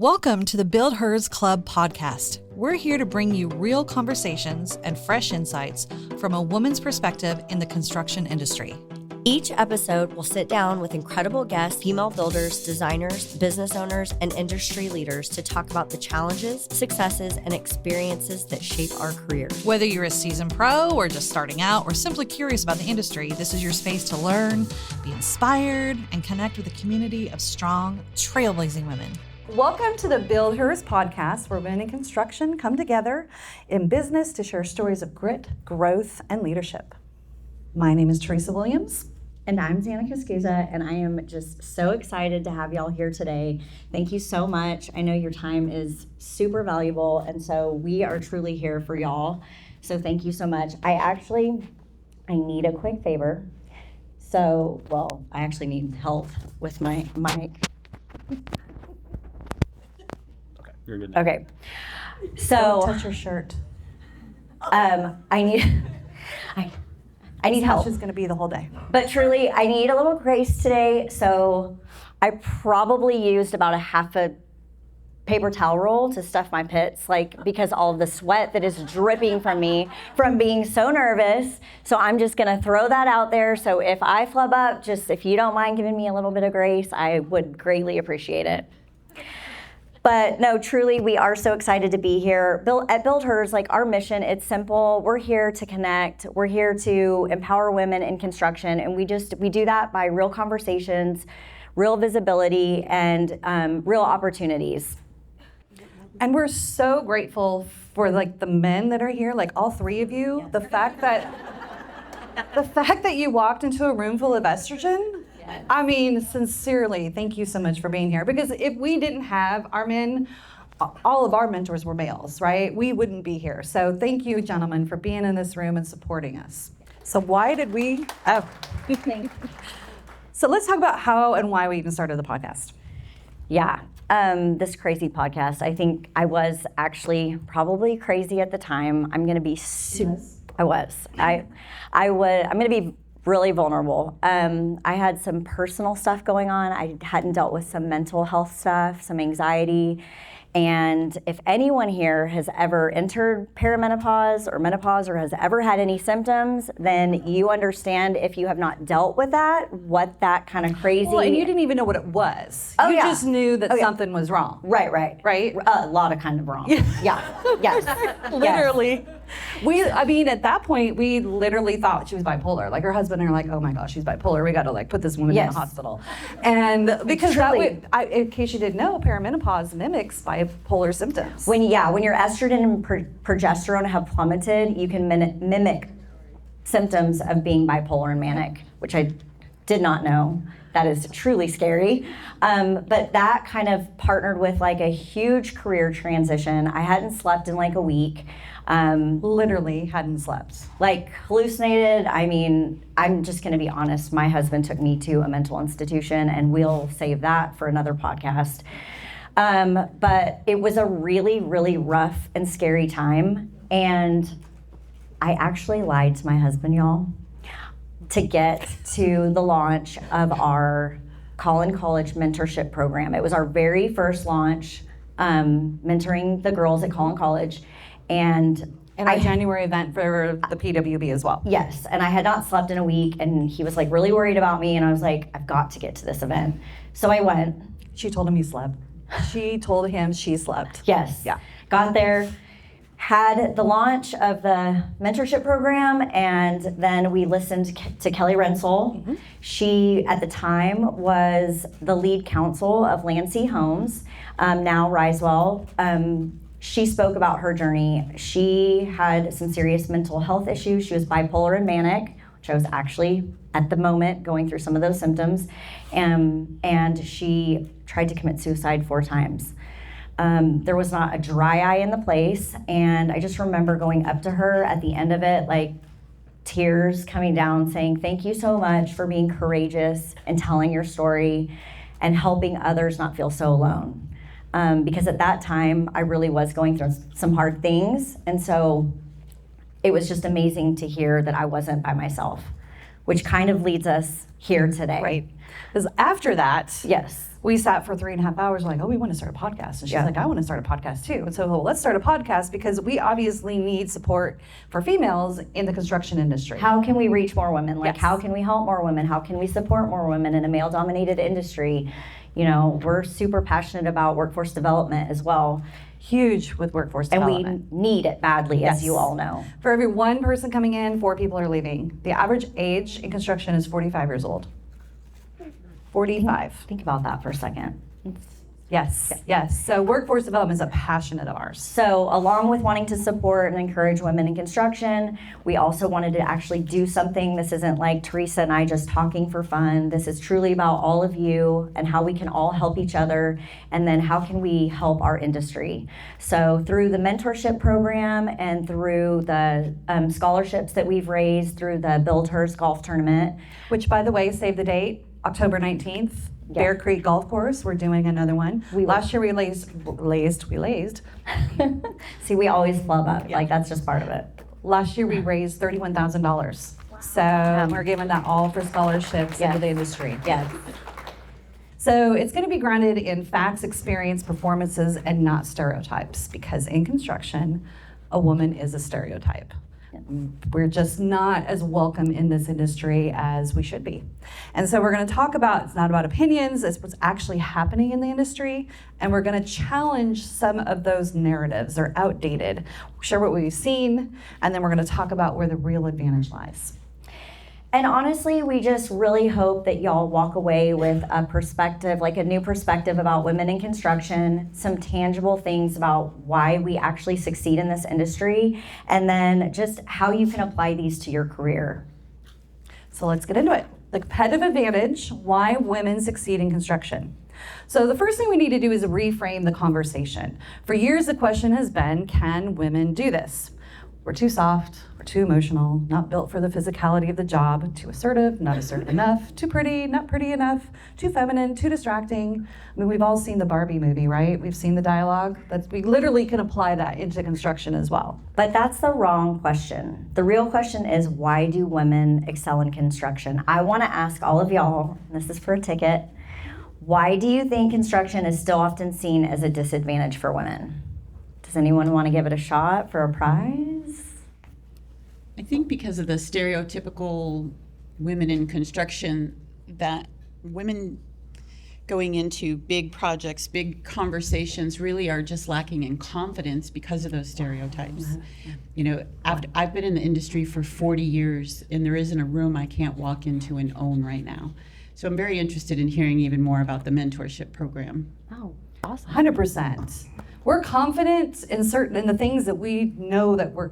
Welcome to the BuildHERS Club podcast. We're here to bring you real conversations and fresh insights from a woman's perspective in the construction industry. Each episode will sit down with incredible guests, female builders, designers, business owners, and industry leaders to talk about the challenges, successes, and experiences that shape our careers. Whether you're a seasoned pro or just starting out or simply curious about the industry, this is your space to learn, be inspired, and connect with a community of strong, trailblazing women. Welcome to the BuildHERS podcast, where women in construction come together in business to share stories of grit, growth, and leadership. My name is Teresa Williams. And I'm Xanica, and I am just so excited to have y'all here today. Thank you so much. I know your time is super valuable, and so we are truly here for y'all. So thank you so much. I need a quick favor. I actually need help with my mic. You're good now. Okay. So Don't touch your shirt. I need help. It's going to be the whole day. But truly, I need a little grace today. So I probably used about a half a paper towel roll to stuff my pits, because all of the sweat that is dripping from me from being so nervous. So I'm just going to throw that out there. So if I flub up, just if you don't mind giving me a little bit of grace, I would greatly appreciate it. But no, truly, we are so excited to be here. At BuildHERS, our mission, it's simple. We're here to connect. We're here to empower women in construction. And we do that by real conversations, real visibility, and real opportunities. And we're so grateful for the men that are here, all three of you. The fact that you walked into a room full of estrogen. I mean, sincerely, thank you so much for being here. Because if we didn't have our men, all of our mentors were males, right? We wouldn't be here. So thank you, gentlemen, for being in this room and supporting us. So why did we? Oh, so let's talk about how and why we even started the podcast. Yeah, this crazy podcast. I think I was actually probably crazy at the time. I'm going to be. I was. I'm going to be really vulnerable. I had some personal stuff going on. I hadn't dealt with some mental health stuff, some anxiety. And if anyone here has ever entered perimenopause or menopause or has ever had any symptoms, then you understand, if you have not dealt with that, what that kind of crazy... Well, and you didn't even know what it was. You just knew that something was wrong. Right. Right? A lot of kind of wrong. Yeah. Yes. Literally. Yes. At that point, we literally thought she was bipolar. Her husband and I were oh my gosh, she's bipolar. We got to put this woman in the hospital. And because in case you didn't know, perimenopause mimics bipolar symptoms. When your estrogen and progesterone have plummeted, you can mimic symptoms of being bipolar and manic, which I did not know. That is truly scary. But that kind of partnered with a huge career transition. I hadn't slept in a week. Literally hadn't slept. Hallucinated. I'm just going to be honest. My husband took me to a mental institution, and we'll save that for another podcast. But it was a really, really rough and scary time. And I actually lied to my husband, y'all, to get to the launch of our Collin College mentorship program. It was our very first launch, mentoring the girls at Collin College. And our January event for the PWB as well. Yes, and I had not slept in a week, and he was really worried about me, and I was I've got to get to this event. So I went. She told him he slept. She told him she slept. Yes. Yeah. Got there, had the launch of the mentorship program, and then we listened to Kelly Rensel. Mm-hmm. She, at the time, was the lead counsel of Lancey Homes, now Risewell. She spoke about her journey. She had some serious mental health issues. She was bipolar and manic, which I was actually, at the moment, going through some of those symptoms. And she tried to commit suicide 4 times. There was not a dry eye in the place. And I just remember going up to her at the end of it, tears coming down, saying, "Thank you so much for being courageous and telling your story and helping others not feel so alone." Because at that time, I really was going through some hard things. And so it was just amazing to hear that I wasn't by myself, which kind of leads us here today. Right. Because after that, Yes. we sat for 3.5 hours like, oh, we want to start a podcast. And she's like, I want to start a podcast too. And so, well, let's start a podcast because we obviously need support for females in the construction industry. How can we reach more women? Like, Yes. how can we help more women? How can we support more women in a male-dominated industry? You know, we're super passionate about workforce development as well. Huge with workforce And development. we need it badly, Yes. as you all know. For every one person coming in, 4 people are leaving. The average age in construction is 45 years old. 45. Think about that for a second. Yes, yes. So workforce development is a passion of ours. So along with wanting to support and encourage women in construction, we also wanted to actually do something. This isn't like Teresa and I just talking for fun. This is truly about all of you and how we can all help each other, and then how can we help our industry. So through the mentorship program and through the scholarships that we've raised through the BuildHERS golf tournament. Which, by the way, save the date, October 19th. Yeah. Bear Creek Golf Course, we're doing another one. Last year we lazed. See, we always flub up. Like, that's just part of it. Last year we raised $31,000. So we're giving that all for scholarships Yes. into the industry. Yes. So it's going to be grounded in facts, experience, performances, and not stereotypes, because in construction, a woman is a stereotype. We're just not as welcome in this industry as we should be. And so we're going to talk about, it's not about opinions, it's what's actually happening in the industry, and we're going to challenge some of those narratives. They're outdated, share what we've seen, and then we're going to talk about where the real advantage lies. And honestly, we just really hope that y'all walk away with a perspective, like a new perspective about women in construction, some tangible things about why we actually succeed in this industry, and then just how you can apply these to your career. So let's get into it. The competitive advantage, why women succeed in construction. So the first thing we need to do is reframe the conversation. For years, the question has been, can women do this? We're too soft, we're too emotional, not built for the physicality of the job, too assertive, not assertive enough, too pretty, not pretty enough, too feminine, too distracting. I mean, we've all seen the Barbie movie, right? We've seen the dialogue. We literally can apply that into construction as well. But that's the wrong question. The real question is, why do women excel in construction? I want to ask all of y'all, and this is for a ticket, why do you think construction is still often seen as a disadvantage for women? Does anyone want to give it a shot for a prize? I think because of the stereotypical women in construction, that women going into big projects, big conversations really are just lacking in confidence because of those stereotypes. You know, I've been in the industry for 40 years, and there isn't a room I can't walk into and own right now. So I'm very interested in hearing even more about the mentorship program. Oh, awesome. 100%. We're confident in the things that we know that we're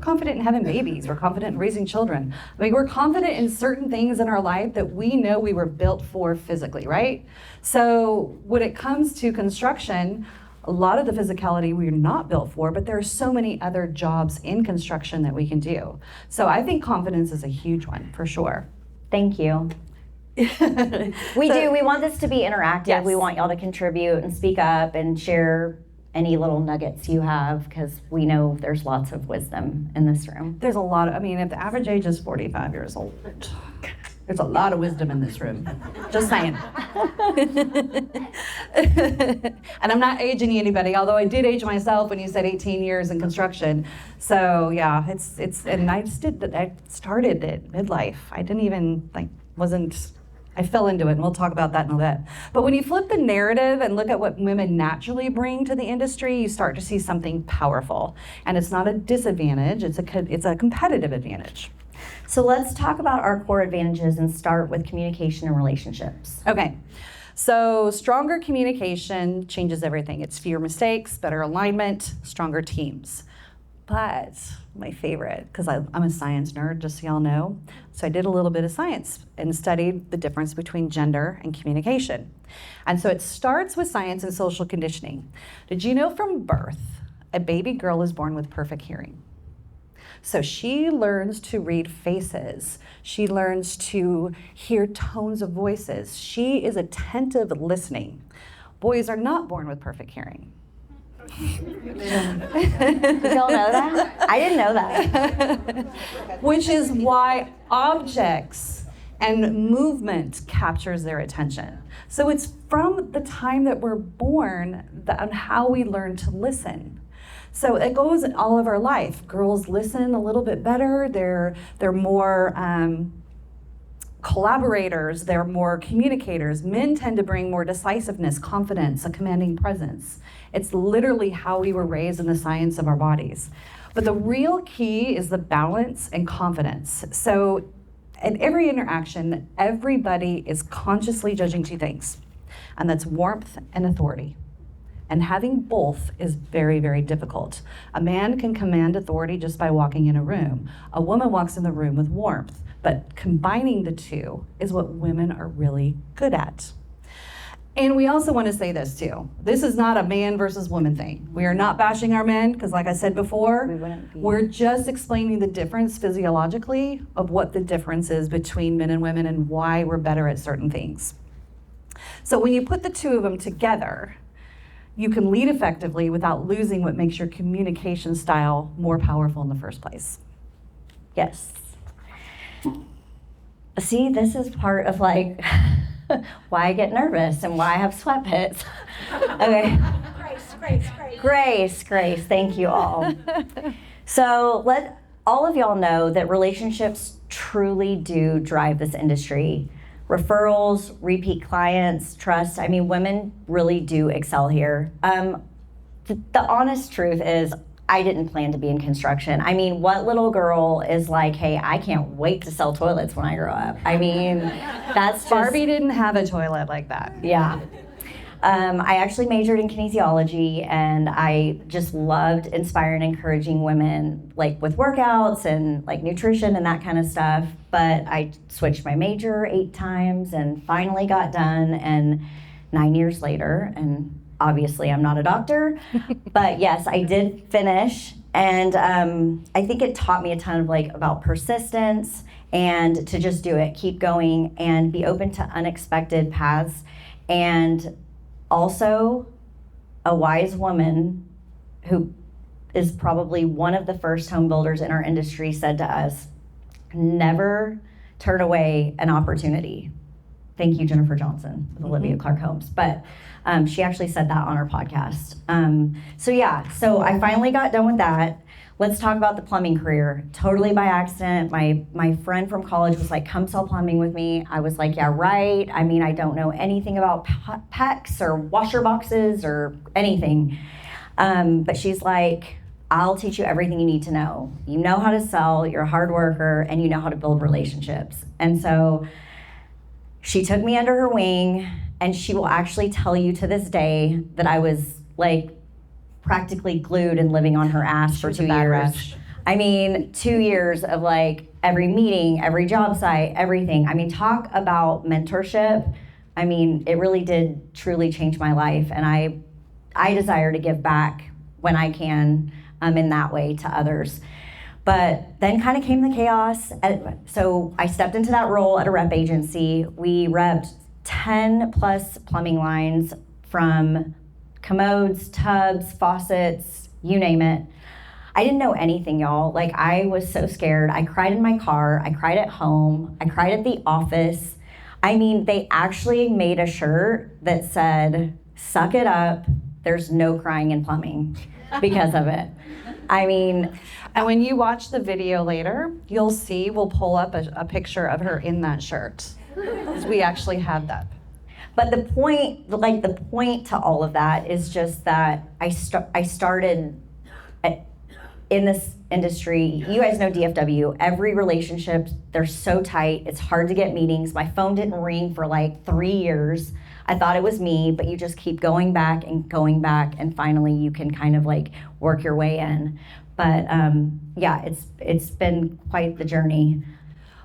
confident in having babies. We're confident in raising children. I mean, we're confident in certain things in our life that we know we were built for physically, right? So when it comes to construction, a lot of the physicality we're not built for, but there are so many other jobs in construction that we can do. So I think confidence is a huge one, for sure. Thank you. We do. We want this to be interactive. Yes. We want y'all to contribute and speak up and share any little nuggets you have, because we know there's lots of wisdom in this room. There's a lot of, if the average age is 45 years old, there's a lot of wisdom in this room. Just saying. And I'm not aging anybody, although I did age myself when you said 18 years in construction. So yeah, and I started at midlife. I didn't even, I fell into it, and we'll talk about that in a bit. But when you flip the narrative and look at what women naturally bring to the industry, you start to see something powerful. And it's not a disadvantage, it's a competitive advantage. So let's talk about our core advantages and start with communication and relationships. Okay, so stronger communication changes everything. It's fewer mistakes, better alignment, stronger teams. But my favorite, because I'm a science nerd, just so y'all know, so I did a little bit of science and studied the difference between gender and communication. And so it starts with science and social conditioning. Did you know from birth, a baby girl is born with perfect hearing? So she learns to read faces. She learns to hear tones of voices. She is attentive listening. Boys are not born with perfect hearing. Did y'all know that? I didn't know that. Which is why objects and movement captures their attention. So it's from the time that we're born on how we learn to listen. So it goes in all of our life. Girls listen a little bit better. They're more collaborators. They're more communicators. Men tend to bring more decisiveness, confidence, a commanding presence. It's literally how we were raised in the science of our bodies. But the real key is the balance and confidence. So in every interaction, everybody is consciously judging two things, and that's warmth and authority. And having both is very, very difficult. A man can command authority just by walking in a room. A woman walks in the room with warmth, but combining the two is what women are really good at. And we also want to say this too. This is not a man versus woman thing. We are not bashing our men, because like I said before, we're just explaining the difference physiologically of what the difference is between men and women and why we're better at certain things. So when you put the two of them together, you can lead effectively without losing what makes your communication style more powerful in the first place. Yes. See, this is part of like why I get nervous and why I have sweatpants. Okay. Grace. Thank you all. So let all of y'all know that relationships truly do drive this industry. Referrals, repeat clients, trust. I mean, women really do excel here. The honest truth is, I didn't plan to be in construction. I mean, what little girl is like, hey, I can't wait to sell toilets when I grow up? I mean, that's just... Barbie didn't have a toilet like that. Yeah. I actually majored in kinesiology, and I just loved inspiring and encouraging women, like with workouts and like nutrition and that kind of stuff. But I switched my major 8 times and finally got done, and 9 years later, and obviously I'm not a doctor, but yes, I did finish. And I think it taught me a ton of like about persistence and to just do it, keep going and be open to unexpected paths. And also a wise woman who is probably one of the first home builders in our industry said to us, never turn away an opportunity. Thank you, Jennifer Johnson, with Olivia Clark Holmes. But she actually said that on our podcast. So I finally got done with that. Let's talk about the plumbing career. Totally by accident. My friend from college was like, come sell plumbing with me. I was like, yeah, right. I mean, I don't know anything about PEX or washer boxes or anything. But she's like, I'll teach you everything you need to know. You know how to sell, you're a hard worker, and you know how to build relationships. And so she took me under her wing, and she will actually tell you to this day that I was like practically glued and living on her ass for 2 years. I mean, 2 years of like every meeting, every job site, everything. I mean, talk about mentorship. I mean, it really did truly change my life, and I desire to give back when I can in that way to others. But then kind of came the chaos. So I stepped into that role at a rep agency. We repped 10 plus plumbing lines, from commodes, tubs, faucets, you name it. I didn't know anything, y'all. Like, I was so scared. I cried in my car. I cried at home. I cried at the office. I mean, they actually made a shirt that said, suck it up. There's no crying in plumbing because of it. I mean, and when you watch the video later, you'll see, we'll pull up a picture of her in that shirt. We actually have that. But the point to all of that is just that I started in this industry. You guys know DFW. Every relationship, they're so tight. It's hard to get meetings. My phone didn't ring for like 3 years. I thought it was me, but you just keep going back, and finally you can kind of like work your way in. But yeah, it's been quite the journey.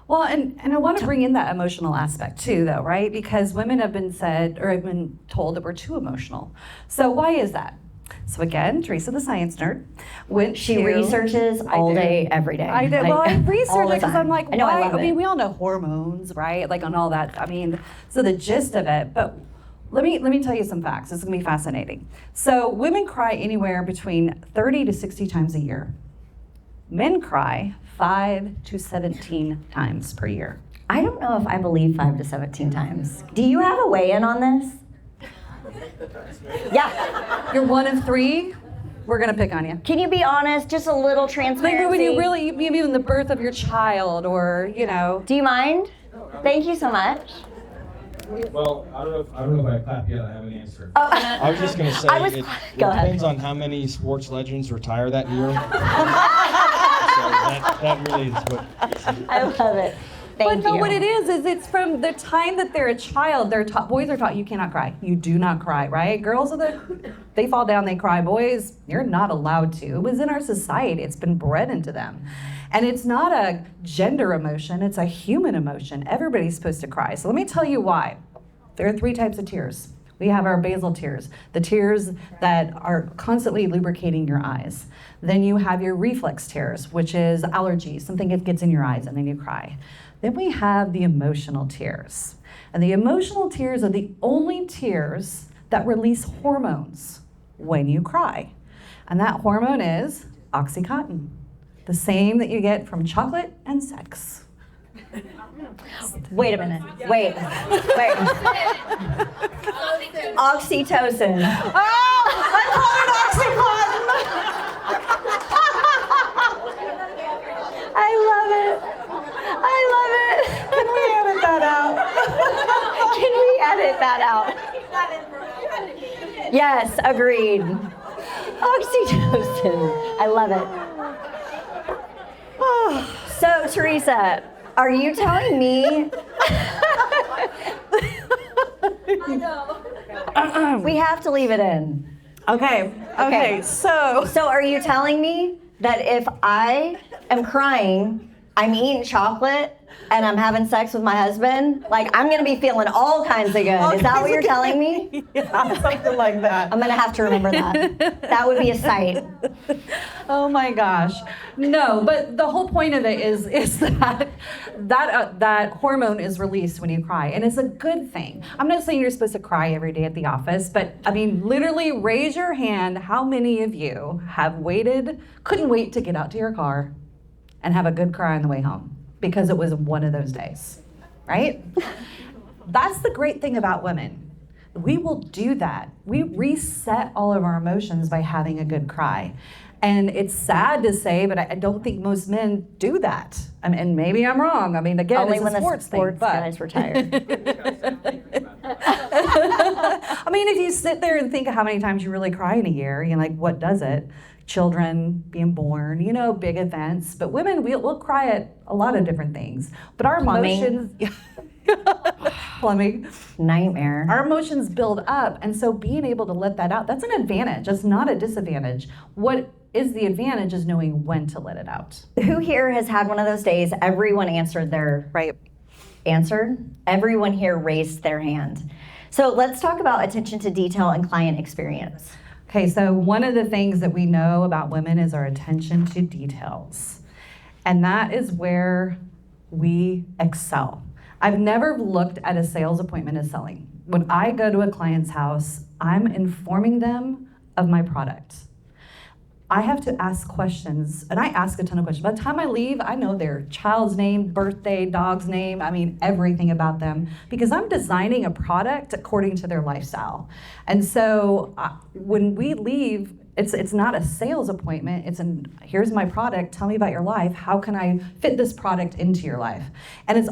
Well, and I want to bring in that emotional aspect too, though, right? Because women have been told that we're too emotional. So why is that? So again, Teresa, the science nerd, she researches all day, every day. I did. Well, I research it because I'm like, I know, why? I love it. I mean, we all know hormones, right? Like on all that. I mean, so the gist of it. But let me tell you some facts. This is gonna be fascinating. So women cry anywhere between 30 to 60 times a year. Men cry 5 to 17 times per year. I don't know if I believe 5 to 17 times. Do you have a weigh-in on this? Yeah. You're one of 3. We're gonna pick on you. Can you be honest? Just a little Like transparency. when you really, maybe in the birth of your child, or you know. Do you mind? Thank you so much. Well, I don't know if I clap yet. I have an answer. Oh. I was just gonna say it Go ahead. depends on how many sports legends retire that year. So that really is what. I love it. Thank But no, you. what it is it's from the time that they're a child. They're taught, boys are taught you cannot cry. You do not cry, right? Girls they fall down, they cry. Boys, you're not allowed to. It was in our society. It's been bred into them. And it's not a gender emotion, it's a human emotion. Everybody's supposed to cry. So let me tell you why. There are 3 types of tears. We have our basal tears, the tears that are constantly lubricating your eyes. Then you have your reflex tears, which is allergies, something that gets in your eyes and then you cry. Then we have the emotional tears. And the emotional tears are the only tears that release hormones when you cry. And that hormone is Oxycontin, the same that you get from chocolate and sex. Wait a minute. Wait. Oxytocin. Oh, I call it Oxycontin! I love it. I love it. Can we edit that out? Can we edit that out? Yes, agreed. Oxytocin. I love it. So, Teresa, are you telling me? We have to leave it in. Okay, so So, are you telling me that if I am crying, I'm eating chocolate, and I'm having sex with my husband, like I'm gonna be feeling all kinds of good? Is that what you're telling me? yeah, something like that. I'm gonna have to remember that. That would be a sight. Oh my gosh. No, but the whole point of it is that hormone is released when you cry, and it's a good thing. I'm not saying you're supposed to cry every day at the office, but I mean, literally raise your hand. How many of you couldn't wait to get out to your car and have a good cry on the way home because it was one of those days, right? That's the great thing about women. We will do that. We reset all of our emotions by having a good cry. And it's sad to say, but I don't think most men do that. I mean, and maybe I'm wrong. I mean, again, Only it's when a sports the thing. sports But guys retire. I mean, if you sit there and think of how many times you really cry in a year, you know, like what does it? Children being born, you know, big events. But women, we'll cry at a lot of different things. But our Plumbing. emotions, plumbing, Nightmare. our emotions build up. And so being able to let that out, that's an advantage. It's not a disadvantage. What is the advantage is knowing when to let it out. Who here has had one of those days? Everyone answered their answered. Everyone here raised their hand. So let's talk about attention to detail and client experience. Okay, so one of the things that we know about women is our attention to details. And that is where we excel. I've never looked at a sales appointment as selling. When I go to a client's house, I'm informing them of my product. I have to ask questions, and I ask a ton of questions. By the time I leave, I know their child's name, birthday, dog's name, I mean, everything about them, because I'm designing a product according to their lifestyle. And so when we leave, it's not a sales appointment, here's my product, tell me about your life, how can I fit this product into your life? And it's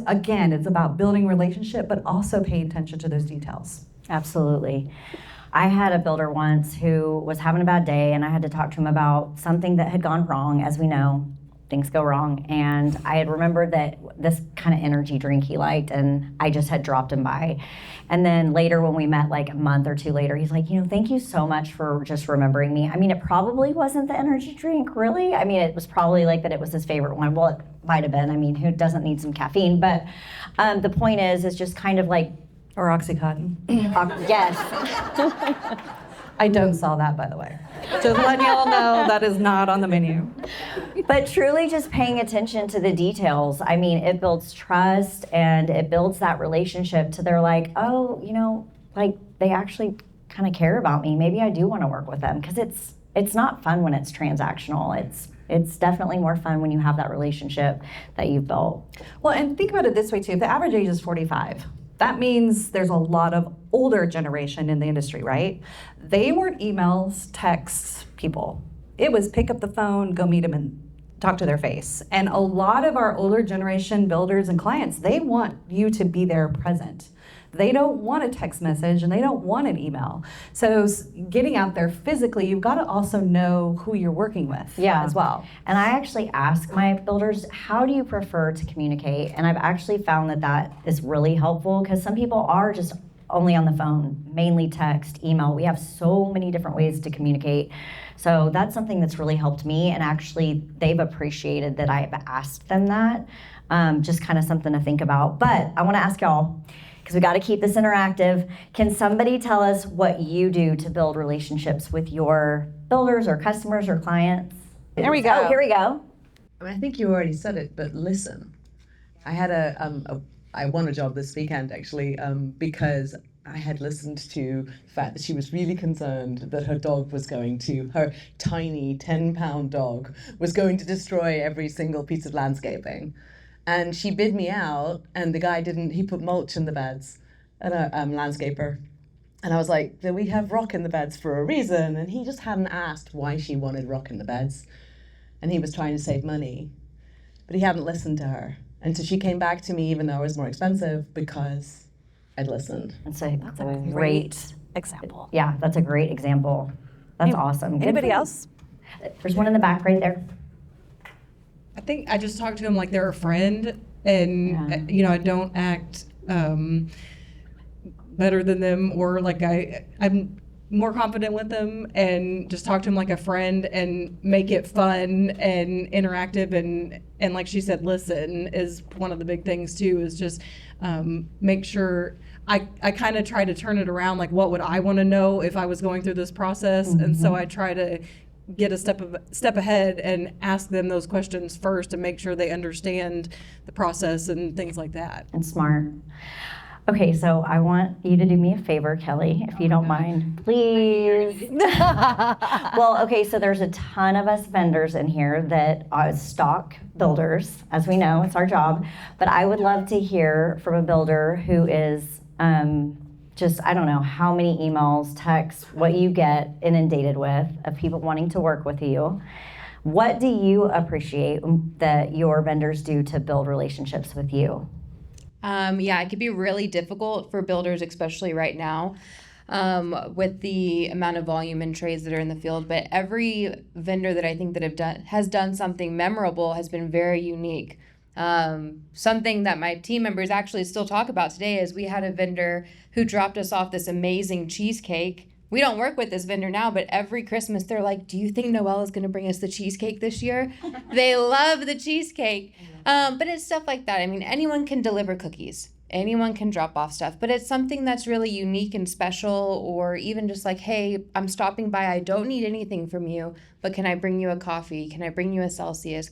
about building relationship, but also paying attention to those details. Absolutely. I had a builder once who was having a bad day, and I had to talk to him about something that had gone wrong. As we know, things go wrong. And I had remembered that this kind of energy drink he liked, and I just had dropped him by. And then later when we met, like a month or two later, he's like, thank you so much for just remembering me. I mean, it probably wasn't the energy drink, really. I mean, it was probably like that it was his favorite one. Well, it might have been. I mean, who doesn't need some caffeine? But the point is just kind of like, Or Oxycontin. yes. I don't sell that, by the way. Just letting y'all know that is not on the menu. But truly just paying attention to the details. I mean, it builds trust and it builds that relationship to they're like, oh, like they actually kind of care about me. Maybe I do want to work with them because it's not fun when it's transactional. It's definitely more fun when you have that relationship that you've built. Well, and think about it this way too. If the average age is 45, that means there's a lot of older generation in the industry, right? They weren't emails, texts, people. It was pick up the phone, go meet them and talk to their face. And a lot of our older generation builders and clients, they want you to be there present. They don't want a text message and they don't want an email. So getting out there physically, you've got to also know who you're working with as well. And I actually ask my builders, how do you prefer to communicate? And I've actually found that is really helpful, because some people are just only on the phone, mainly text, email. We have so many different ways to communicate. So that's something that's really helped me, and actually they've appreciated that I've asked them that. Just kind of something to think about. But I want to ask y'all, because we got to keep this interactive. Can somebody tell us what you do to build relationships with your builders or customers or clients? There we go. Oh, here we go. I mean, I think you already said it, but listen. I had I won a job this weekend actually, because I had listened to the fact that she was really concerned that her tiny 10-pound dog was going to destroy every single piece of landscaping. And she bid me out, and the guy he put mulch in the beds, and a landscaper. And I was like, we have rock in the beds for a reason. And he just hadn't asked why she wanted rock in the beds. And he was trying to save money, but he hadn't listened to her. And so she came back to me, even though it was more expensive, because I'd listened. That's a great example. Yeah, that's a great example. That's awesome. Anybody else? There's one in the back right there. I think I just talk to them like they're a friend, and you know, I don't act better than them, or like I'm more confident with them, and just talk to them like a friend and make it fun and interactive, and like she said, listen is one of the big things too, is just make sure I kind of try to turn it around, like what would I want to know if I was going through this process. And so I try to get a step ahead and ask them those questions first to make sure they understand the process and things like that. And smart. Okay, so I want you to do me a favor, Kelly, if you don't mind, please. Well, okay, so there's a ton of us vendors in here that are stock builders, as we know, it's our job. But I would love to hear from a builder who is just, I don't know how many emails, texts, what you get inundated with of people wanting to work with you. What do you appreciate that your vendors do to build relationships with you? Yeah, it could be really difficult for builders, especially right now, with the amount of volume and trades that are in the field. But every vendor that I think that has done something memorable has been very unique. Something that my team members actually still talk about today is we had a vendor who dropped us off this amazing cheesecake. We don't work with this vendor now, but every Christmas they're like, do you think Noelle is going to bring us the cheesecake this year? They love the cheesecake. But it's stuff like that. I mean, anyone can deliver cookies. Anyone can drop off stuff, but it's something that's really unique and special, or even just like, hey, I'm stopping by. I don't need anything from you, but can I bring you a coffee? Can I bring you a Celsius?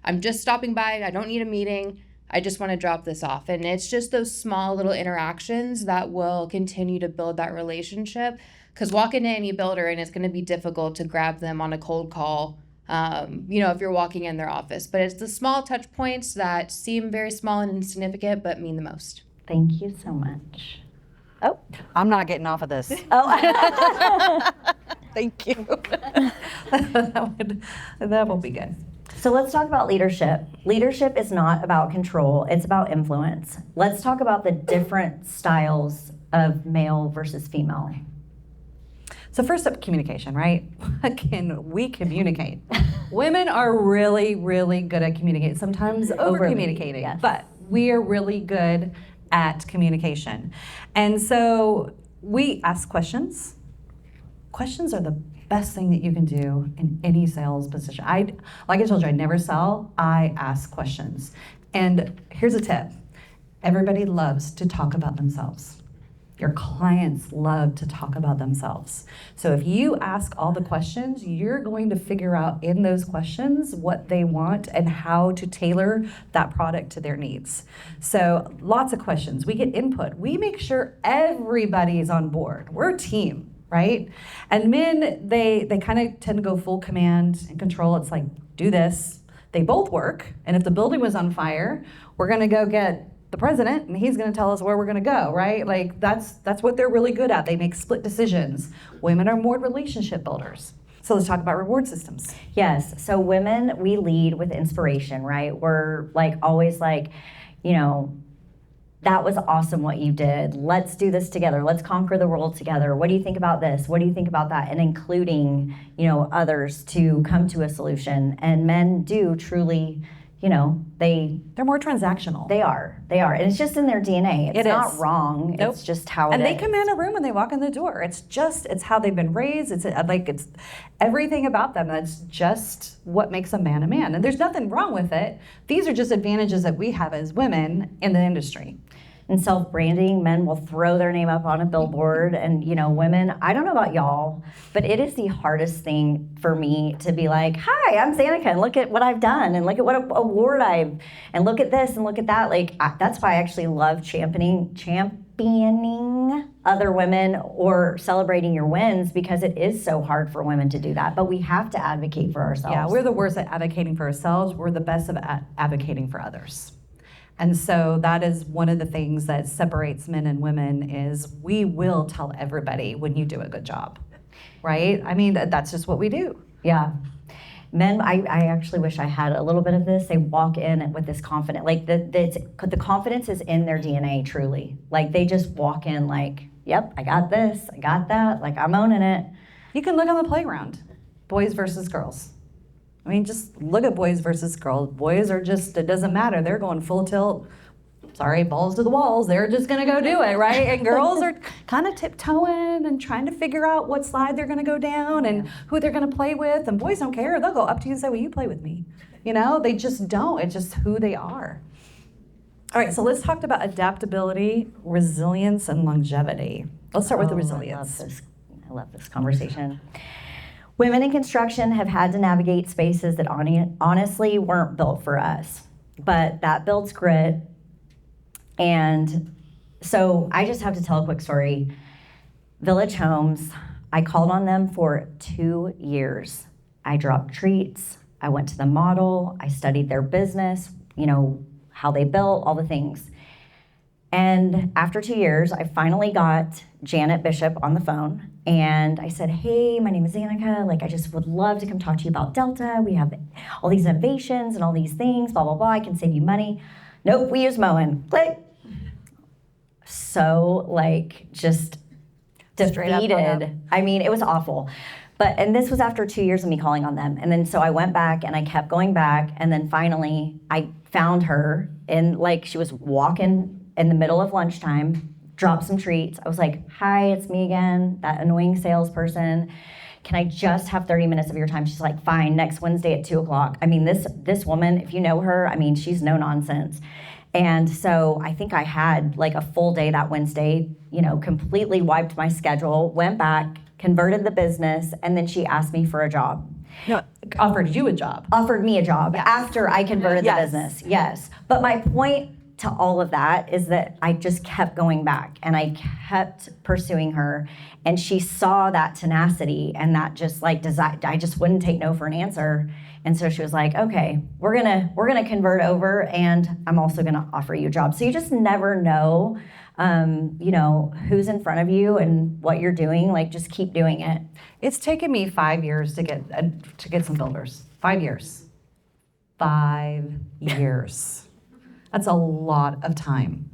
I'm just stopping by. I don't need a meeting. I just want to drop this off. And it's just those small little interactions that will continue to build that relationship. Because walk into any builder and it's going to be difficult to grab them on a cold call, if you're walking in their office. But it's the small touch points that seem very small and insignificant, but mean the most. Thank you so much. Oh, I'm not getting off of this. oh. Thank you. that will be good. So let's talk about leadership. Leadership is not about control, it's about influence. Let's talk about the different styles of male versus female. So first up, communication, right? Can we communicate? Women are really, really good at communicating, sometimes over-communicating, yes. But we are really good at communication. And so we ask questions. Questions are the best thing that you can do in any sales position. Like I told you, I never sell, I ask questions. And here's a tip. Everybody loves to talk about themselves. Your clients love to talk about themselves. So if you ask all the questions, you're going to figure out in those questions what they want and how to tailor that product to their needs. So lots of questions. We get input. We make sure everybody is on board. We're a team, right? And men, they kind of tend to go full command and control. It's like, do this. They both work. And if the building was on fire, we're going to go get the president and he's going to tell us where we're going to go, right? Like that's what they're really good at. They make split decisions. Women are more relationship builders. So let's talk about reward systems. Yes. So women, we lead with inspiration, right? We're like always like, you know, that was awesome what you did. Let's do this together. Let's conquer the world together. What do you think about this? What do you think about that? And including, you know, others to come to a solution. And men do truly, you know, they're more transactional. They are. And it's just in their DNA. It's not wrong. Nope. It's just how it is. And they command a room when they walk in the door. It's how they've been raised. It's everything about them. That's just what makes a man a man. And there's nothing wrong with it. These are just advantages that we have as women in the industry. And self-branding, men will throw their name up on a billboard, and you know, women, I don't know about y'all, but it is the hardest thing for me to be like, hi, I'm Xanica, and look at what I've done, and look at what award and look at this, and look at that. Like, that's why I actually love championing other women or celebrating your wins, because it is so hard for women to do that, but we have to advocate for ourselves. Yeah, we're the worst at advocating for ourselves. We're the best at advocating for others. And so that is one of the things that separates men and women is we will tell everybody when you do a good job, right? I mean, that's just what we do. Yeah. Men, I actually wish I had a little bit of this. They walk in with this confidence, like the confidence is in their DNA, truly. Like they just walk in like, yep, I got this, I got that, like I'm owning it. You can look on the playground, boys versus girls. I mean, just look at boys versus girls. Boys are just, it doesn't matter. They're going full tilt. Sorry, balls to the walls. They're just going to go do it, right? And girls are kind of tiptoeing and trying to figure out what slide they're going to go down and who they're going to play with. And boys don't care. They'll go up to you and say, will you play with me? You know, they just don't. It's just who they are. All right, so let's talk about adaptability, resilience, and longevity. Let's start with the resilience. I love this conversation. Women in construction have had to navigate spaces that honestly weren't built for us, but that builds grit. And so I just have to tell a quick story. Village Homes, I called on them for 2 years. I dropped treats, I went to the model, I studied their business, you know, how they built, all the things. And after 2 years, I finally got Janet Bishop on the phone, and I said, hey, my name is Xanica. Like, I just would love to come talk to you about Delta. We have all these innovations and all these things, blah, blah, blah. I can save you money. Nope, we use mowing. Click. So, like, just defeated. I mean, it was awful. And this was after 2 years of me calling on them. And then so I went back and I kept going back. And then finally, I found her, and like, she was walking in the middle of lunchtime, dropped some treats. I was like, hi, it's me again, that annoying salesperson. Can I just have 30 minutes of your time? She's like, fine, next Wednesday at 2 o'clock. I mean, this woman, if you know her, I mean, she's no nonsense. And so I think I had like a full day that Wednesday, you know, completely wiped my schedule, went back, converted the business, and then she asked me for a job. No, offered you a job. Offered me a job after I converted the Yes. business, yes. But my point to all of that is that I just kept going back and I kept pursuing her, and she saw that tenacity and that just like desire. I just wouldn't take no for an answer, and so she was like, okay, we're gonna convert over, and I'm also gonna offer you a job. So you just never know, you know, who's in front of you and what you're doing. Like, just keep doing it. It's taken me 5 years to get some builders. 5 years. 5 years. That's a lot of time.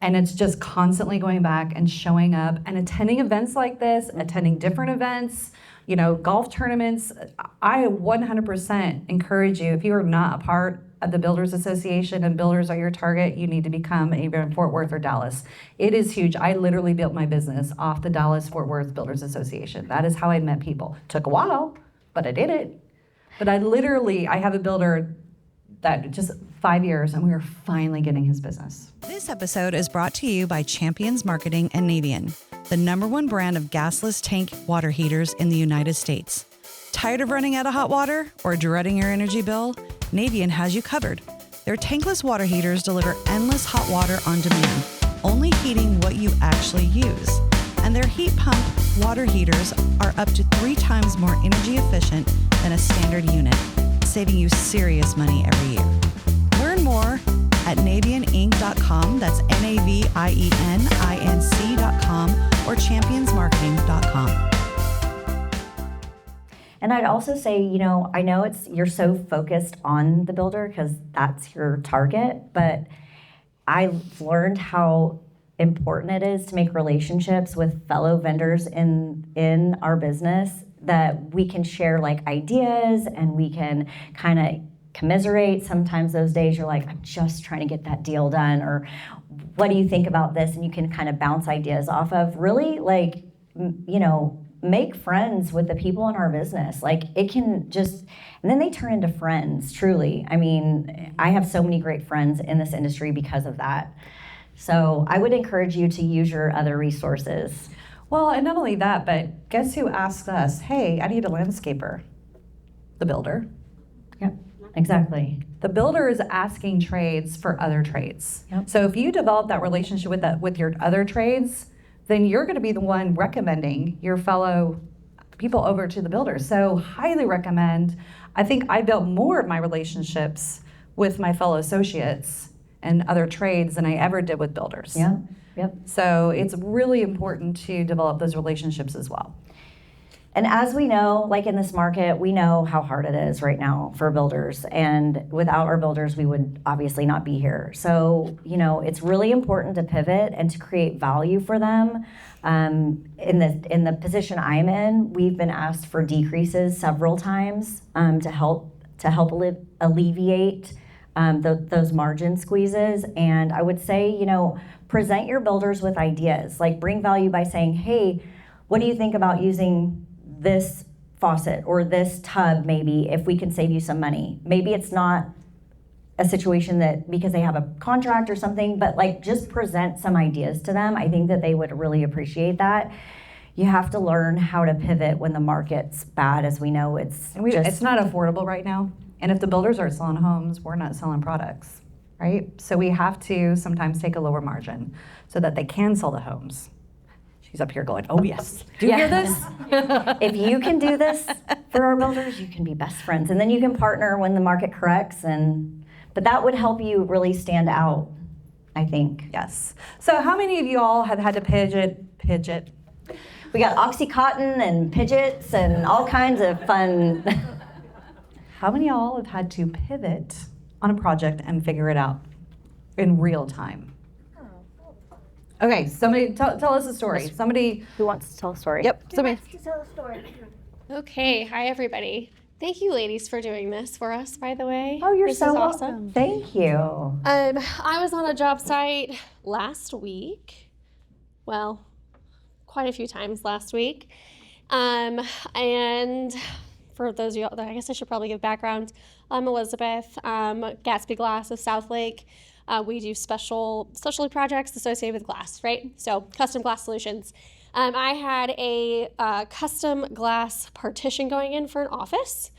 And it's just constantly going back and showing up and attending events like this, attending different events, you know, golf tournaments. I 100% encourage you, if you are not a part of the Builders Association and builders are your target, you need to become either in Fort Worth or Dallas. It is huge. I literally built my business off the Dallas-Fort Worth Builders Association. That is how I met people. Took a while, but I did it. But I have a builder that just 5 years, and we were finally getting his business. This episode is brought to you by Champions Marketing and Navien, the #1 brand of gasless tank water heaters in the United States. Tired of running out of hot water or dreading your energy bill? Navien has you covered. Their tankless water heaters deliver endless hot water on demand, only heating what you actually use. And their heat pump water heaters are up to 3 times more energy efficient than a standard unit, saving you serious money every year. Learn more at navieninc.com, that's NAVIENINC.com, or championsmarketing.com. And I'd also say, I know you're so focused on the builder because that's your target, but I've learned how important it is to make relationships with fellow vendors in our business, that we can share like ideas and we can kind of commiserate. Sometimes those days you're like, I'm just trying to get that deal done, or what do you think about this? And you can kind of bounce ideas off of. Really, like, make friends with the people in our business. Like, it can just, and then they turn into friends, truly. I mean, I have so many great friends in this industry because of that. So I would encourage you to use your other resources. Well, and not only that, but guess who asked us, hey, I need a landscaper? The builder. Yep, exactly. The builder is asking trades for other trades. Yep. So if you develop that relationship with your other trades, then you're going to be the one recommending your fellow people over to the builder. So highly recommend. I think I built more of my relationships with my fellow associates and other trades than I ever did with builders. Yeah. Yep. So it's really important to develop those relationships as well. And as we know, like in this market, we know how hard it is right now for builders. And without our builders, we would obviously not be here. So, it's really important to pivot and to create value for them. In the position I'm in, we've been asked for decreases several times to help alleviate those margin squeezes. And I would say, present your builders with ideas. Like, bring value by saying, hey, what do you think about using this faucet or this tub, maybe, if we can save you some money? Maybe it's not a situation that because they have a contract or something, but like, just present some ideas to them. I think that they would really appreciate that. You have to learn how to pivot when the market's bad. As we know, it's not affordable right now. And if the builders are selling homes, we're not selling products, right? So we have to sometimes take a lower margin so that they can sell the homes. She's up here going, oh yes. Do you hear this? If you can do this for our builders, you can be best friends. And then you can partner when the market corrects. But that would help you really stand out, I think. Yes. So how many of you all have had to pidget? We got Oxycontin and pidgets and all kinds of fun. How many of y'all have had to pivot on a project and figure it out in real time? Okay, somebody tell us a story. Somebody who wants to tell a story. Yep, somebody. To tell a story. Okay, hi everybody. Thank you, ladies, for doing this for us, by the way. Oh, you're this so is awesome. Thank you. I was on a job site last week. Well, quite a few times last week. And for those of you, I guess I should probably give background. I'm Elizabeth, Gatsby Glass of Southlake. We do specialty projects associated with glass, right? So custom glass solutions. I had a custom glass partition going in for an office,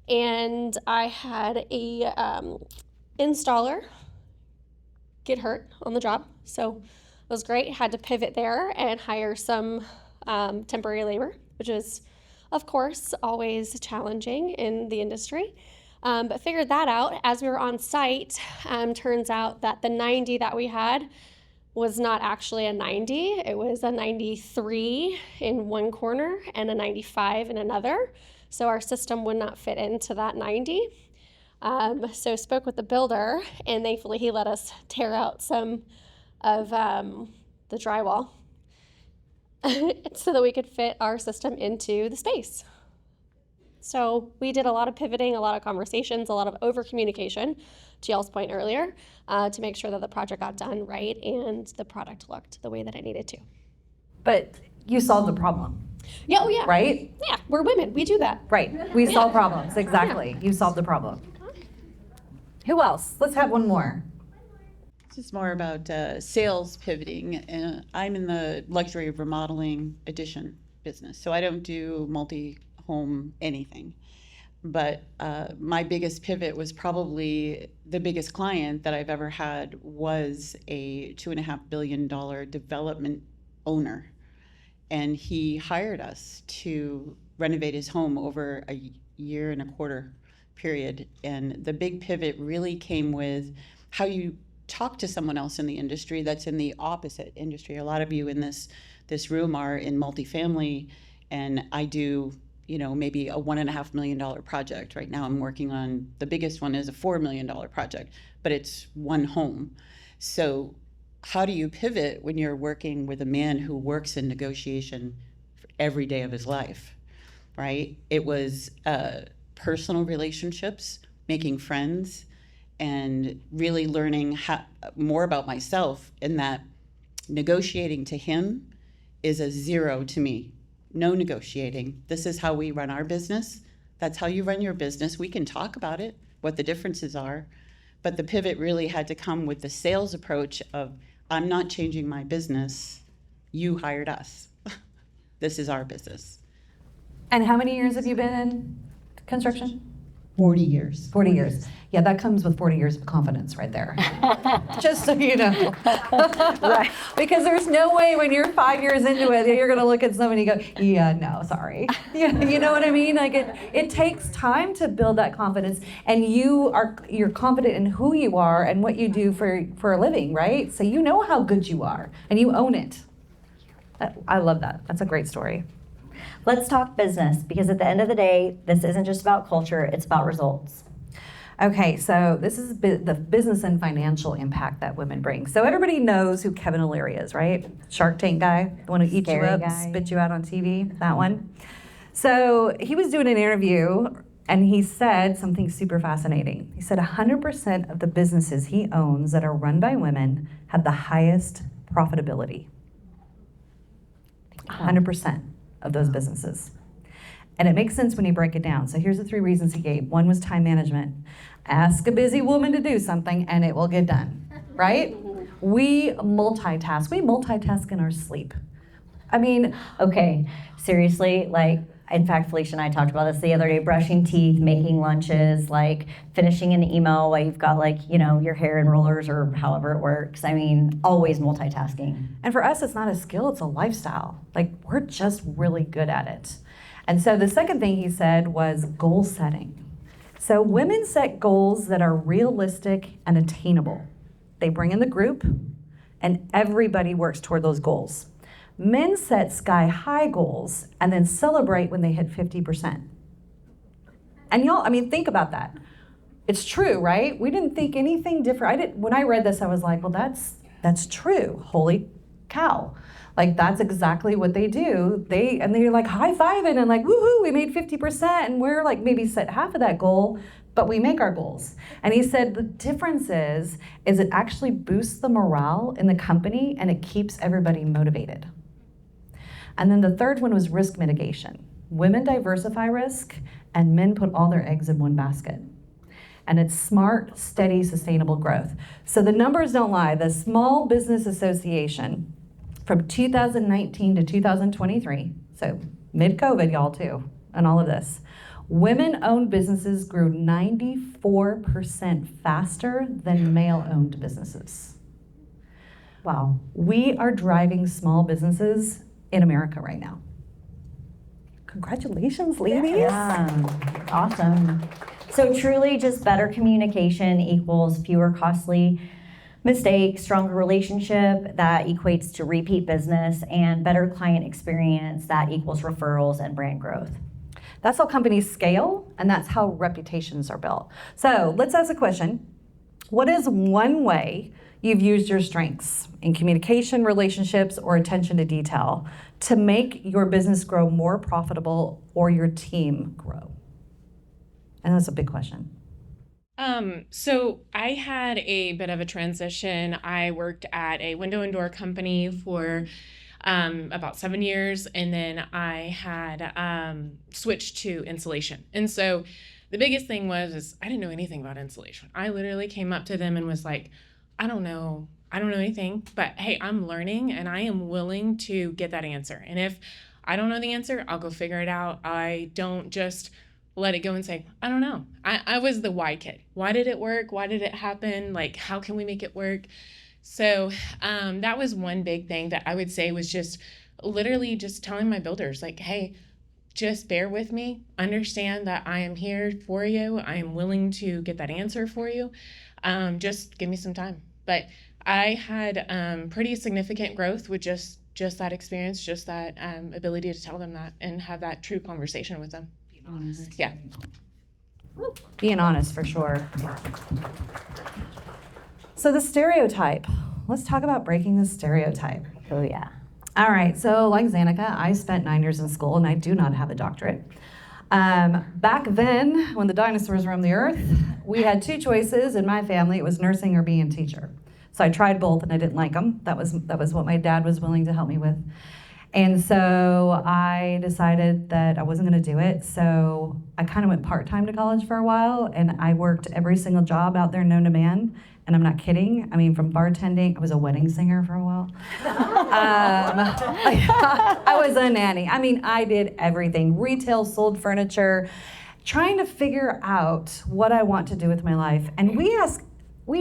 and I had a installer get hurt on the job. So it was great. Had to pivot there and hire some temporary labor, which is, of course, always challenging in the industry. But figured that out as we were on site. Turns out that the 90 that we had was not actually a 90. It was a 93 in one corner and a 95 in another. So our system would not fit into that 90. So spoke with the builder, and thankfully he let us tear out some of the drywall so that we could fit our system into the space. So we did a lot of pivoting, a lot of conversations, a lot of over communication, to y'all's point earlier, to make sure that the project got done right and the product looked the way that it needed to. But you solved the problem. Yeah, oh yeah. Right? Yeah, we're women, we do that. Right, we solve problems, exactly. You solved the problem. Who else? Let's have one more. This is more about sales pivoting. I'm in the luxury remodeling addition business, so I don't do multi-home anything. But my biggest pivot was probably the biggest client that I've ever had was a $2.5 billion development owner. and he hired us to renovate his home over a year and a quarter period. And the big pivot really came with how you talk to someone else in the industry that's in the opposite industry. A lot of you in this room are in multifamily, and I do, maybe a $1.5 million project. Right now I'm working on, the biggest one is a $4 million project, but it's one home. So how do you pivot when you're working with a man who works in negotiation every day of his life, right? It was personal relationships, making friends, and really learning more about myself, in that negotiating to him is a zero to me. No negotiating. This is how we run our business. That's how you run your business. We can talk about it, what the differences are, but the pivot really had to come with the sales approach of, I'm not changing my business. You hired us. This is our business. And how many years have you been in construction? 40 years. 40 years. Yeah, that comes with 40 years of confidence right there. Just so you know. Right. Because there's no way when you're 5 years into it that you're going to look at somebody and go, yeah, no, sorry. You know what I mean? Like it takes time to build that confidence, and you're confident in who you are and what you do for a living, right? So you know how good you are and you own it. I love that. That's a great story. Let's talk business, because at the end of the day, this isn't just about culture, it's about results. Okay, so this is the business and financial impact that women bring. So everybody knows who Kevin O'Leary is, right? Shark Tank guy, the one who eats you up, spits you out on TV, that one. So he was doing an interview, and he said something super fascinating. He said 100% of the businesses he owns that are run by women have the highest profitability. 100% of those businesses. And it makes sense when you break it down. So here's the 3 reasons he gave. One was time management. Ask a busy woman to do something and it will get done, right? We multitask. We multitask in our sleep. I mean, okay, seriously, in fact, Felicia and I talked about this the other day, brushing teeth, making lunches, finishing an email while you've got your hair in rollers or however it works. I mean, always multitasking. And for us, it's not a skill, it's a lifestyle. We're just really good at it. And so the second thing he said was goal setting. So women set goals that are realistic and attainable. They bring in the group and everybody works toward those goals. Men set sky-high goals and then celebrate when they hit 50%. And y'all, think about that. It's true, right? We didn't think anything different. When I read this, I was like, well, that's true. Holy cow. That's exactly what they do. And they're high-fiving and woohoo, we made 50%, and we're maybe set half of that goal, but we make our goals. And he said the difference is it actually boosts the morale in the company and it keeps everybody motivated. And then the third one was risk mitigation. Women diversify risk and men put all their eggs in one basket. And it's smart, steady, sustainable growth. So the numbers don't lie. The Small Business Association from 2019 to 2023, so mid-COVID, y'all too, and all of this, women-owned businesses grew 94% faster than male-owned businesses. Wow. We are driving small businesses in America right now. Congratulations, ladies. Yeah, awesome. So truly just better communication equals fewer costly mistakes, stronger relationship that equates to repeat business, and better client experience that equals referrals and brand growth. That's how companies scale, and that's how reputations are built. So let's ask a question. What is one way you've used your strengths in communication, relationships, or attention to detail to make your business grow more profitable or your team grow? And that's a big question. So I had a bit of a transition. I worked at a window and door company for about 7 years, and then I had switched to insulation. And so the biggest thing was I didn't know anything about insulation. I literally came up to them and was like, I don't know anything, but hey, I'm learning and I am willing to get that answer. And if I don't know the answer, I'll go figure it out. I don't just let it go and say, I don't know. I was the why kid. Why did it work? Why did it happen? How can we make it work? So that was one big thing that I would say was just literally just telling my builders, like, hey, just bear with me, understand that I am here for you. I am willing to get that answer for you. Just give me some time. But I had pretty significant growth with just that experience, just that ability to tell them that and have that true conversation with them. Being honest. Yeah. Being honest, for sure. So the stereotype. Let's talk about breaking the stereotype. Oh, yeah. All right, so like Xanica, I spent 9 years in school and I do not have a doctorate. Back then, when the dinosaurs roamed the earth, we had two choices in my family. It was nursing or being a teacher. So I tried both and I didn't like them. That was what my dad was willing to help me with. And so I decided that I wasn't going to do it. So I kind of went part-time to college for a while, and I worked every single job out there known to man. And I'm not kidding. I mean, from bartending, I was a wedding singer for a while. I was a nanny. I mean, I did everything. Retail, sold furniture, trying to figure out what I want to do with my life. And we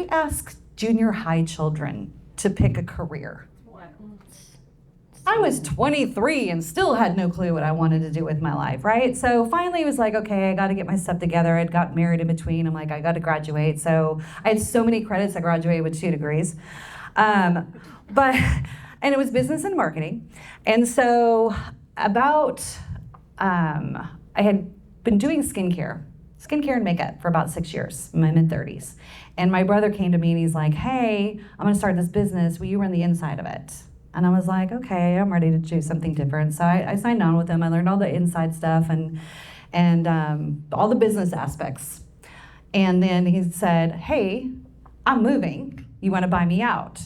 ask junior high children to pick a career. I was 23 and still had no clue what I wanted to do with my life, right? So finally it was like, okay, I got to get my stuff together. I'd got married in between. I'm like, I got to graduate. So I had so many credits. I graduated with 2 degrees. And it was business and marketing. And so I had been doing skincare and makeup for about 6 years, in my mid-30s. And my brother came to me and he's like, hey, I'm going to start this business. Will you run the inside of it? And I was like, okay, I'm ready to do something different. So I signed on with him. I learned all the inside stuff and all the business aspects. And then he said, hey, I'm moving. You want to buy me out?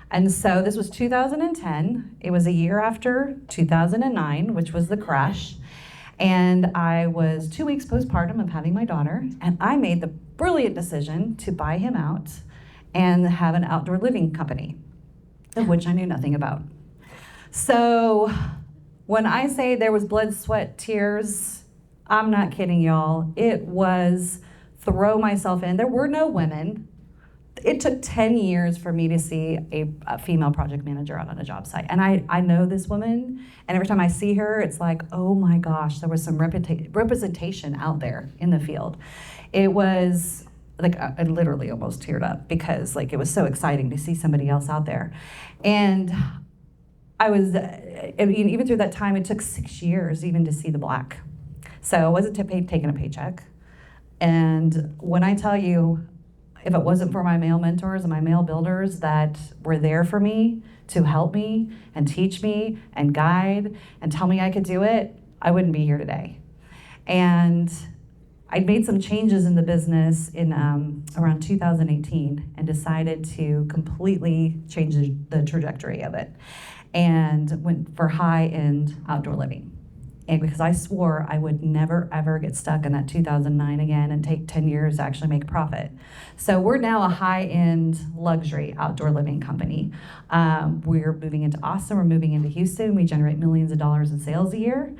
And so this was 2010. It was a year after 2009, which was the crash. And I was 2 weeks postpartum of having my daughter. And I made the brilliant decision to buy him out and have an outdoor living company, of which I knew nothing about. So when I say there was blood, sweat, tears, I'm not kidding, y'all. It was throw myself in. There were no women. It took 10 years for me to see a female project manager out on a job site. And I know this woman, and every time I see her, it's like, oh my gosh, there was some representation out there in the field. It was like, I literally almost teared up because like it was so exciting to see somebody else out there. And I was, even through that time, it took 6 years even to see the black. So I wasn't taking a paycheck. And when I tell you, if it wasn't for my male mentors and my male builders that were there for me to help me and teach me and guide and tell me I could do it, I wouldn't be here today. And I'd made some changes in the business in around 2018 and decided to completely change the trajectory of it and went for high-end outdoor living. And because I swore I would never, ever get stuck in that 2009 again and take 10 years to actually make a profit. So we're now a high-end luxury outdoor living company. We're moving into Austin, we're moving into Houston. We generate millions of dollars in sales a year.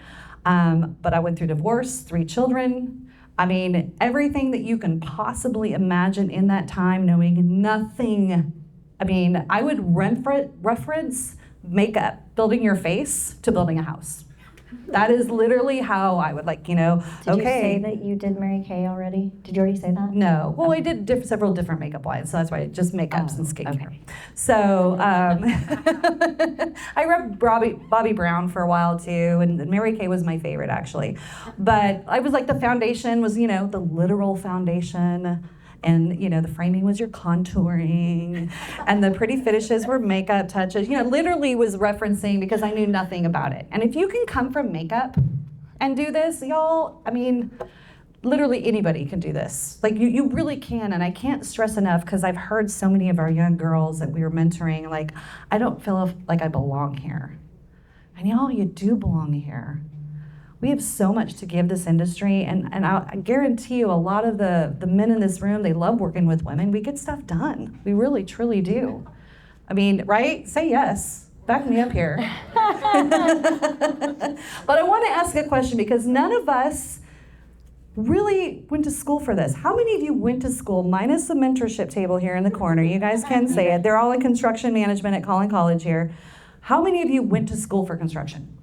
But I went through divorce, 3 children. I mean, everything that you can possibly imagine in that time, knowing nothing. I mean, I would reference makeup, building your face, to building a house. That is literally how I would Did you say that you did Mary Kay already? Did you already say that? No. Well, I did several different makeup lines, so that's why just makeups and skincare. Okay. So I repped Bobbi Brown for a while too, and Mary Kay was my favorite actually. But I was like, the foundation was, the literal foundation. And, the framing was your contouring, and the pretty finishes were makeup touches. Literally was referencing because I knew nothing about it. And if you can come from makeup and do this, y'all, I mean, literally anybody can do this. Like, you really can, and I can't stress enough because I've heard so many of our young girls that we were mentoring, like, I don't feel like I belong here. And y'all, you do belong here. We have so much to give this industry, and I guarantee you a lot of the men in this room, they love working with women. We get stuff done. We really, truly do. I mean, right? Say yes. Back me up here. But I want to ask a question because none of us really went to school for this. How many of you went to school, minus the mentorship table here in the corner? You guys can say it. They're all in construction management at Collin College here. How many of you went to school for construction?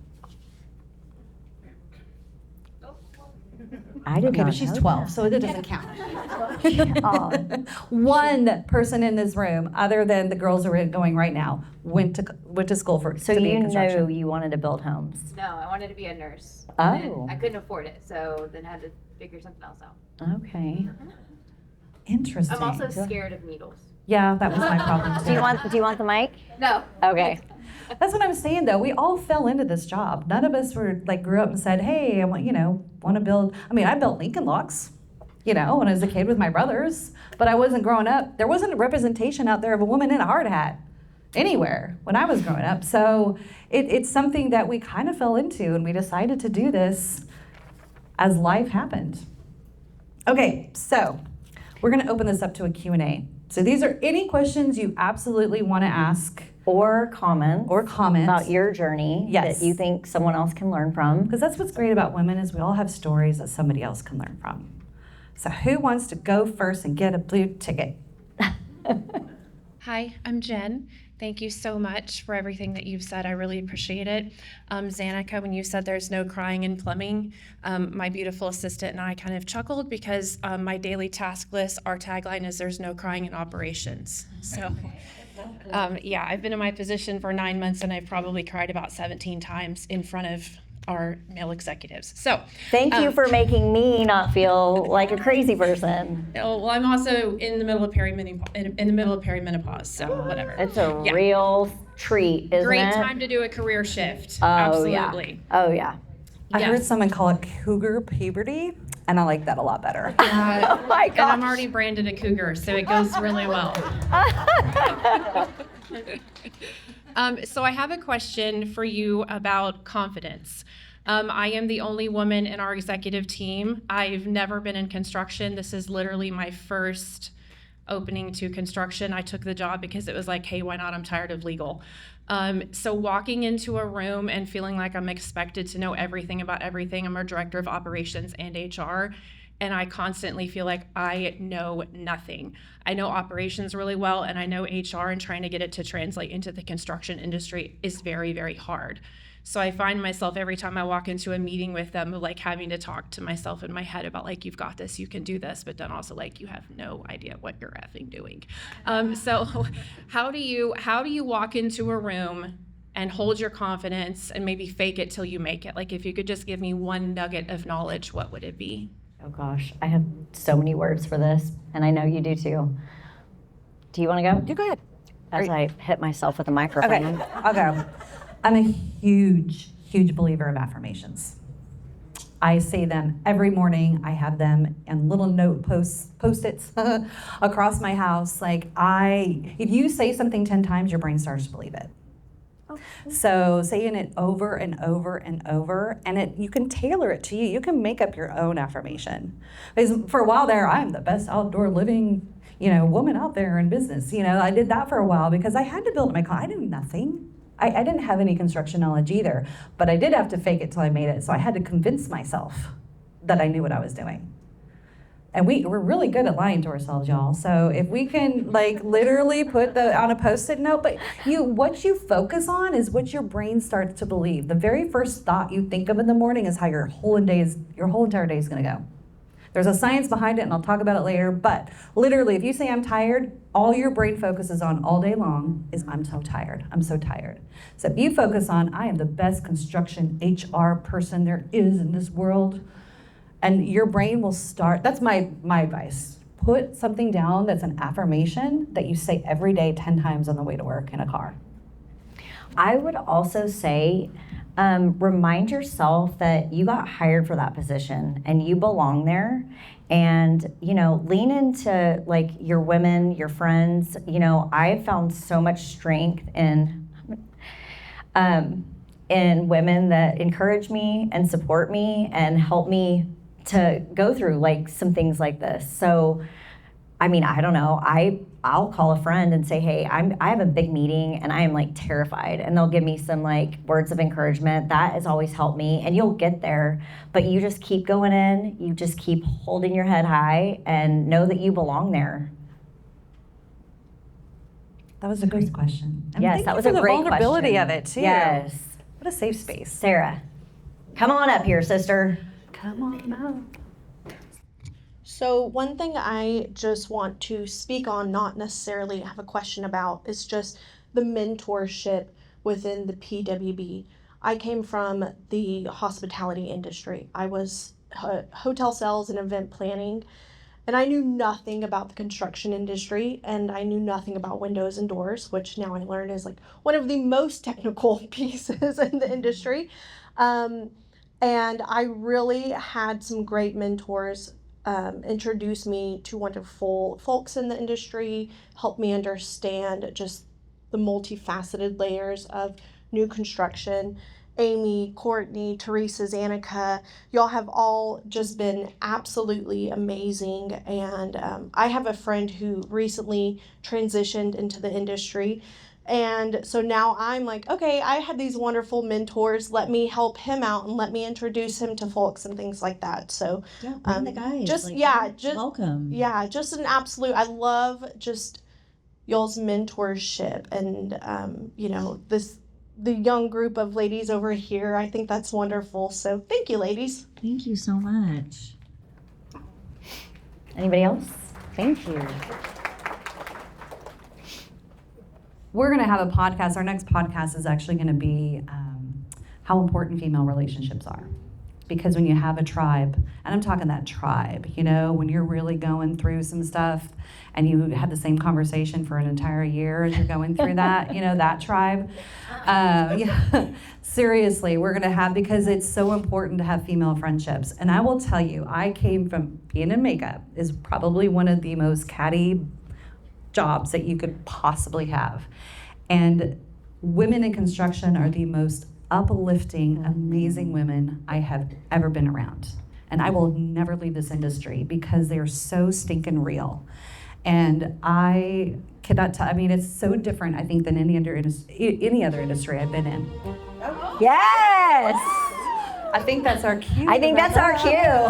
I did Okay, not but she's know 12, that. so it doesn't count. One person in this room, other than the girls who are going right now, went to school for So to be in you construction. know you wanted to build homes. No, I wanted to be a nurse. Oh. And I couldn't afford it, so then I had to figure something else out. Okay. Interesting. I'm also scared of needles. Yeah, that was my problem too. Do you want the mic? No. Okay. That's what I'm saying though. We all fell into this job. None of us were like grew up and said, "Hey, I want to build." I mean, I built Lincoln Logs, when I was a kid with my brothers, but I wasn't growing up. There wasn't a representation out there of a woman in a hard hat anywhere when I was growing up. So it's something that we kind of fell into, and we decided to do this as life happened. Okay, so we're going to open this up to a Q&A. So these are any questions you absolutely want to ask. Or comment about your journey Yes. that you think someone else can learn from. Because that's what's great about women is we all have stories that somebody else can learn from. So who wants to go first and get a blue ticket? Hi, I'm Jen. Thank you so much for everything that you've said. I really appreciate it. Xanica, when you said there's no crying in plumbing, my beautiful assistant and I kind of chuckled because my daily task list, our tagline is there's no crying in operations. So yeah, I've been in my position for 9 months and I've probably cried about 17 times in front of our male executives. So Thank you for making me not feel like a crazy person. well, I'm also in the middle of perimenopause, so whatever. It's a real treat, isn't Great it? time to do a career shift. Oh, Absolutely. Yeah. Oh, yeah. I heard someone call it cougar puberty, and I like that a lot better. Oh, my And I'm gosh. already branded a cougar, so it goes really well. So I have a question for you about confidence. I am the only woman in our executive team. I've never been in construction. This is literally my first opening to construction. I took the job because it was like, hey, why not? I'm tired of legal. So walking into a room and feeling like I'm expected to know everything about everything. I'm a director of operations and HR, and I constantly feel like I know nothing. I know operations really well, and I know HR, and trying to get it to translate into the construction industry is very, very hard. So I find myself every time I walk into a meeting with them, like having to talk to myself in my head about like, you've got this, you can do this, but then also like, you have no idea what you're effing doing. So how do you walk into a room and hold your confidence and maybe fake it till you make it? Like if you could just give me one nugget of knowledge, what would it be? Oh, gosh. I have so many words for this, and I know you do too. Do you want to go? You go ahead. As I hit myself with a microphone. Okay, I'll go. I'm a huge, huge believer of affirmations. I say them every morning. I have them in little note post-its across my house. Like if you say something 10 times, your brain starts to believe it. So saying it over and over and over, and you can tailor it to you. You can make up your own affirmation. Because for a while there, I'm the best outdoor living, woman out there in business. I did that for a while because I had to build my I knew nothing. I didn't have any construction knowledge either, but I did have to fake it till I made it. So I had to convince myself that I knew what I was doing. And we're really good at lying to ourselves, y'all. So if we can literally put on a Post-it note, but what you focus on is what your brain starts to believe. The very first thought you think of in the morning is how your whole entire day is gonna go. There's a science behind it, and I'll talk about it later, but literally, if you say I'm tired, all your brain focuses on all day long is I'm so tired, I'm so tired. So if you focus on I am the best construction HR person there is in this world, and your brain will start, that's my advice. Put something down that's an affirmation that you say every day 10 times on the way to work in a car. I would also say, remind yourself that you got hired for that position and you belong there, and lean into your women, your friends. I found so much strength in women that encourage me and support me and help me to go through some things like this. So I don't know, I'll call a friend and say, hey, I have a big meeting and I am terrified, and they'll give me some words of encouragement. That has always helped me, and you'll get there, but you just keep going in, you just keep holding your head high and know that you belong there. That was a great question. And Yes, thank that you was for a the great vulnerability question. of it too. Yes. What a safe space. Sarah, come on up here, sister. Come on up. So one thing I just want to speak on, not necessarily have a question about, is just the mentorship within the PWB. I came from the hospitality industry. I was hotel sales and event planning, and I knew nothing about the construction industry, and I knew nothing about windows and doors, which now I learn is like one of the most technical pieces in the industry. And I really had some great mentors introduce me to wonderful folks in the industry, help me understand just the multifaceted layers of new construction. Amy, Courtney, Teresa, Xanica, y'all have all just been absolutely amazing. And I have a friend who recently transitioned into the industry. And so now I'm like, okay, I had these wonderful mentors. Let me help him out and let me introduce him to folks and things like that. So Bring the guys. just welcome. Yeah, just an absolute. I love just y'all's mentorship and the young group of ladies over here. I think that's wonderful. So thank you, ladies. Thank you so much. Anybody else? Thank you. We're going to have a podcast. Our next podcast is actually going to be how important female relationships are. Because when you have a tribe, and I'm talking that tribe, when you're really going through some stuff and you have the same conversation for an entire year as you're going through that, that tribe. Seriously, we're going to have, because it's so important to have female friendships. And I will tell you, I came from being in makeup is probably one of the most catty jobs that you could possibly have. And women in construction are the most uplifting, amazing women I have ever been around. And I will never leave this industry because they're so stinking real. And I cannot tell, it's so different, I think, than any other industry I've been in. Yes! I think that's our cue. I think that's our cue.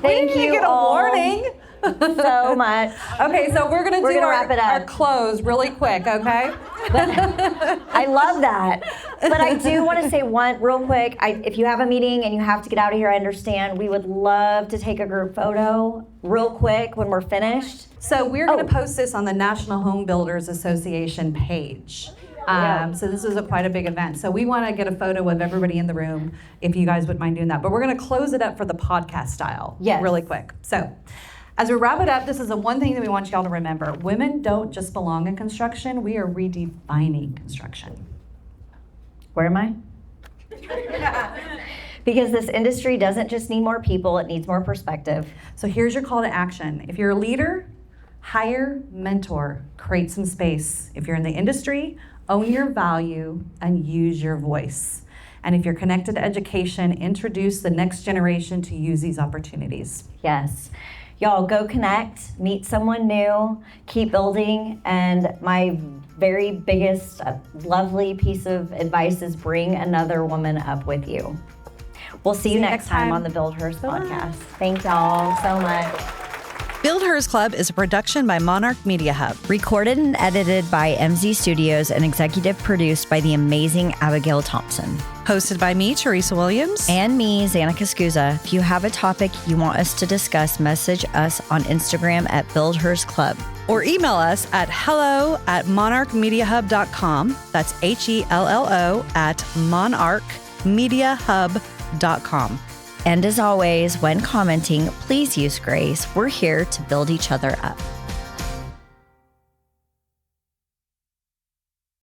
Thank you get a all warning. so much. Okay, so we're gonna wrap it up. our close really quick, okay? I love that. But I do want to say one real quick. If you have a meeting and you have to get out of here, I understand. We would love to take a group photo real quick when we're finished. So we're going to post this on the National Home Builders Association page. So this is quite a big event. So we want to get a photo of everybody in the room, if you guys would mind doing that. But we're going to close it up for the podcast style really quick. So as we wrap it up, this is the one thing that we want y'all to remember. Women don't just belong in construction. We are redefining construction. Where am I? Because this industry doesn't just need more people, it needs more perspective. So here's your call to action. If you're a leader, hire, mentor, create some space. If you're in the industry, own your value and use your voice. And if you're connected to education, introduce the next generation to use these opportunities. Yes. Y'all go connect, meet someone new, keep building, and my very biggest lovely piece of advice is bring another woman up with you. We'll see you next time on the BuildHERS podcast. Thank y'all so much. BuildHERS Club is a production by Monarch Media Hub. Recorded and edited by MZ Studios and executive produced by the amazing Abigail Thompson. Hosted by me, Teresa Williams. And me, Xanica Scusa. If you have a topic you want us to discuss, message us on Instagram at BuildHERS Club. Or email us at hello@monarchmediahub.com. That's HELLO@monarchmediahub.com. And as always, when commenting, please use grace. We're here to build each other up.